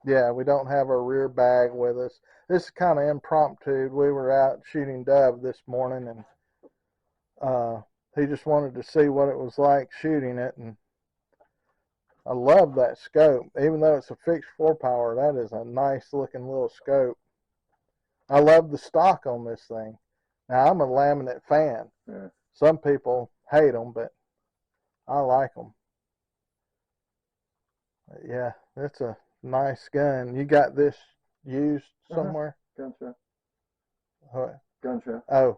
Yeah, we don't have our rear bag with us. This is kind of impromptu. We were out shooting dove this morning, and he just wanted to see what it was like shooting it. And I love that scope. Even though it's a fixed 4-power, that is a nice looking little scope. I love the stock on this thing. Now, I'm a laminate fan. Yeah. Some people hate them, but I like them. Yeah, that's a nice gun. You got this used somewhere? Gun show. What? Gun show. Oh.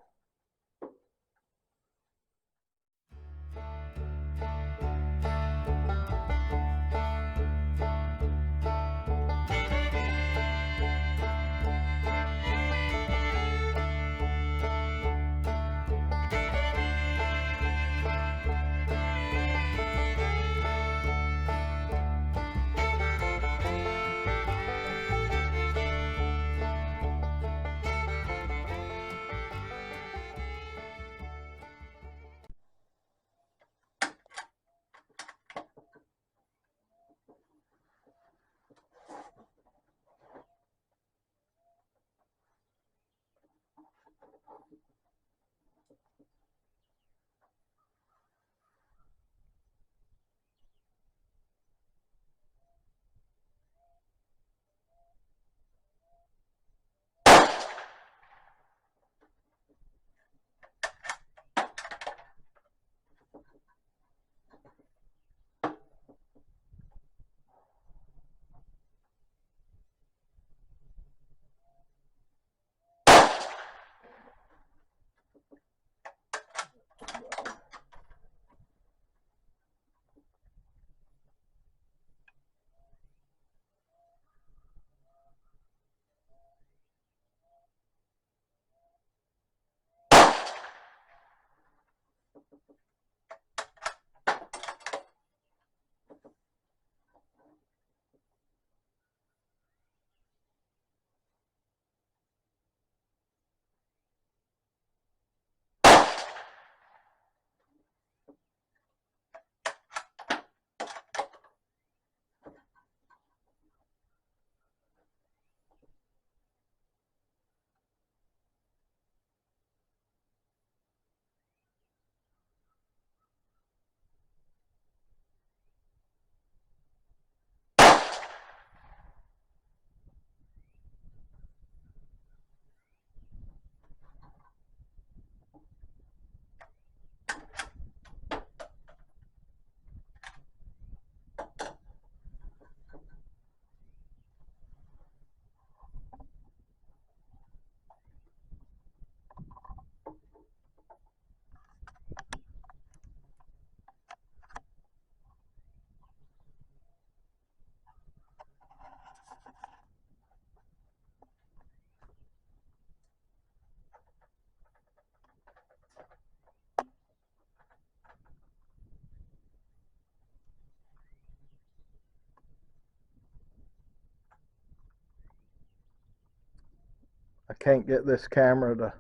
I can't get this camera to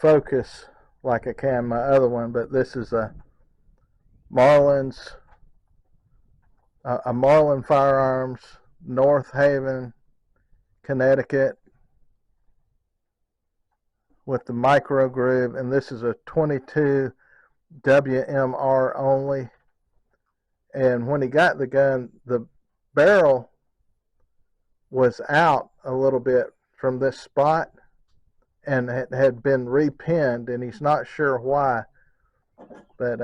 focus like I can my other one, but this is a Marlin Firearms, North Haven, Connecticut, with the micro groove, and this is a 22 WMR only. And when he got the gun, the barrel was out a little bit from this spot, and it had been repinned, and he's not sure why, but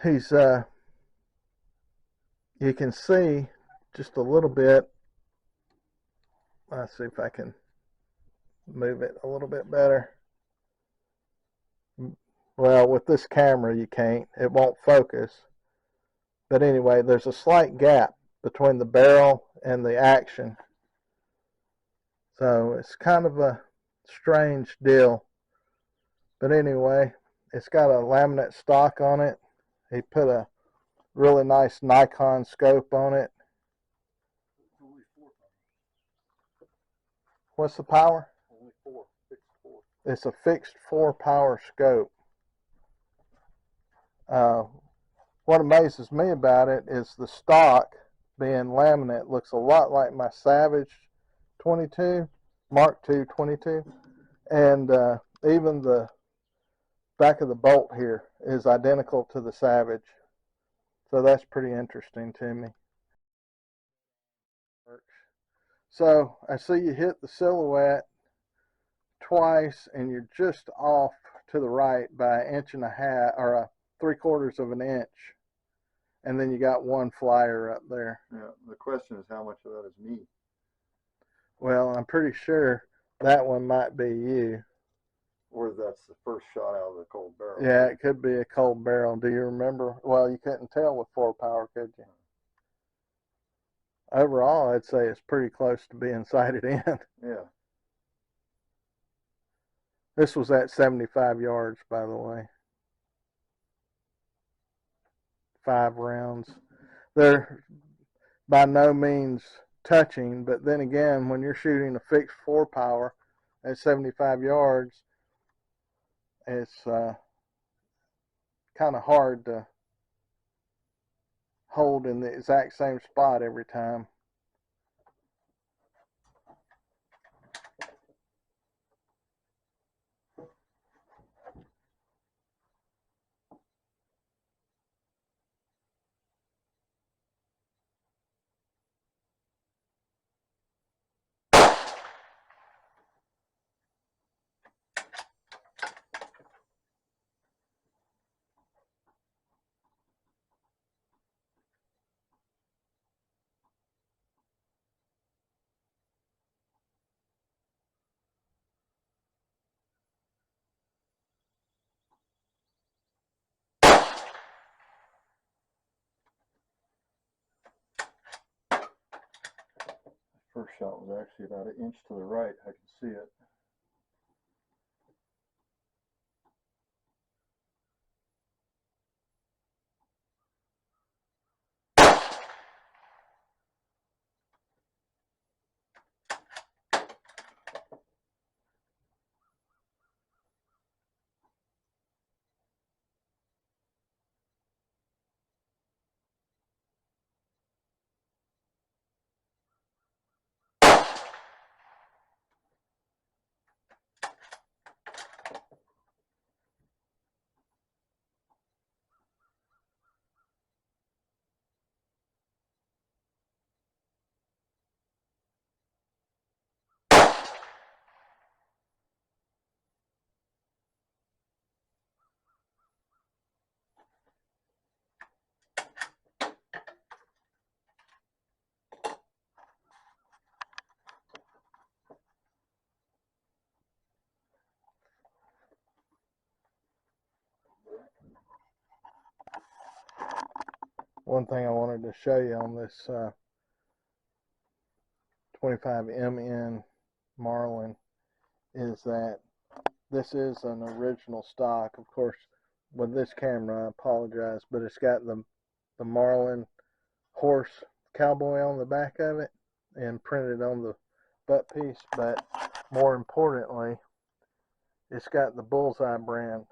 he's you can see just a little bit. Let's see if I can move it a little bit better. Well, with this camera you can't, it won't focus, but anyway, there's a slight gap between the barrel and the action, so it's kind of a strange deal. But anyway, it's got a laminate stock on it. He put a really nice Nikon scope on it. Only 4 power. What's the power? Only 4. Fixed 4. It's a fixed 4-power scope. What amazes me about it is the stock. being laminate, looks a lot like my Savage 22, Mark II 22, and even the back of the bolt here is identical to the Savage, so that's pretty interesting to me. So I see you hit the silhouette twice and you're just off to the right by an inch and a half, or a 3/4 of an inch, and then you got one flyer up there. Yeah, the question is how much of that is me? Well, I'm pretty sure that one might be you. Or that's the first shot out of the cold barrel. Yeah, it could be a cold barrel. Do you remember? Well, you couldn't tell with 4-power, could you? Overall, I'd say it's pretty close to being sighted in. Yeah. This was at 75 yards, by the way. 5 rounds. They're by no means touching, but then again, when you're shooting a fixed 4-power at 75 yards, it's kind of hard to hold in the exact same spot every time. First shot was actually about an inch to the right. I can see it. One thing I wanted to show you on this 25MN Marlin is that this is an original stock. Of course, with this camera, I apologize, but it's got the Marlin horse cowboy on the back of it and printed on the butt piece, but more importantly, it's got the Bullseye brand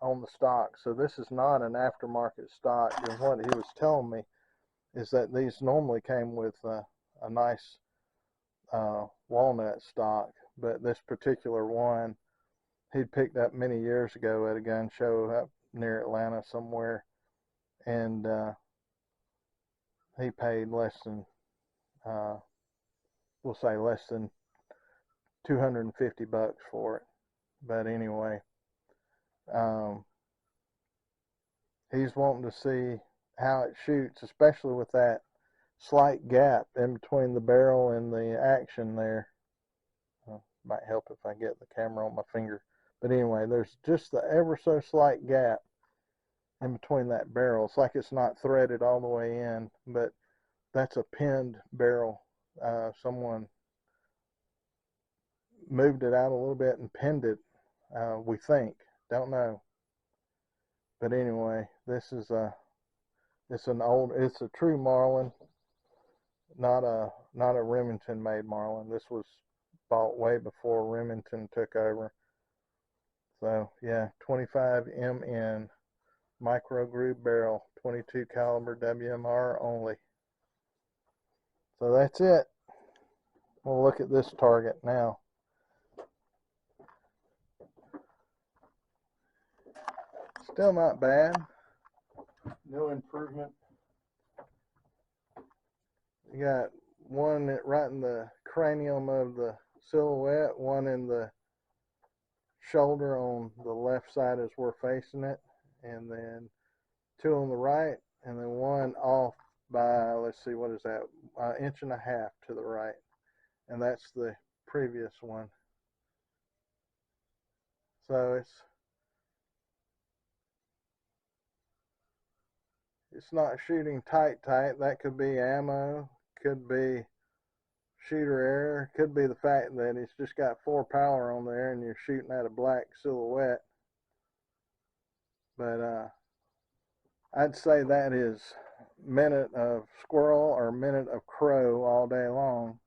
on the stock. So this is not an aftermarket stock, and what he was telling me is that these normally came with a nice walnut stock, but this particular one he'd picked up many years ago at a gun show up near Atlanta somewhere, and he paid less than, we'll say less than $250 for it. But anyway, he's wanting to see how it shoots, especially with that slight gap in between the barrel and the action there. Might help if I get the camera on my finger. But anyway, there's just the ever so slight gap in between that barrel. It's like it's not threaded all the way in, but that's a pinned barrel. Someone moved it out a little bit and pinned it, we think. Don't know. But anyway, this is it's a true Marlin, not a Remington made Marlin. This was bought way before Remington took over. So yeah, 25MN micro groove barrel, 22 caliber WMR only. So that's it. We'll look at this target now. Still not bad. No improvement. You got one right in the cranium of the silhouette, one in the shoulder on the left side as we're facing it, and then two on the right, and then one off by, let's see, what is that, inch and a half to the right, and that's the previous one. So it's not shooting tight. That could be ammo, could be shooter error, could be the fact that it's just got 4 power on there and you're shooting at a black silhouette. But I'd say that is minute of squirrel or minute of crow all day long.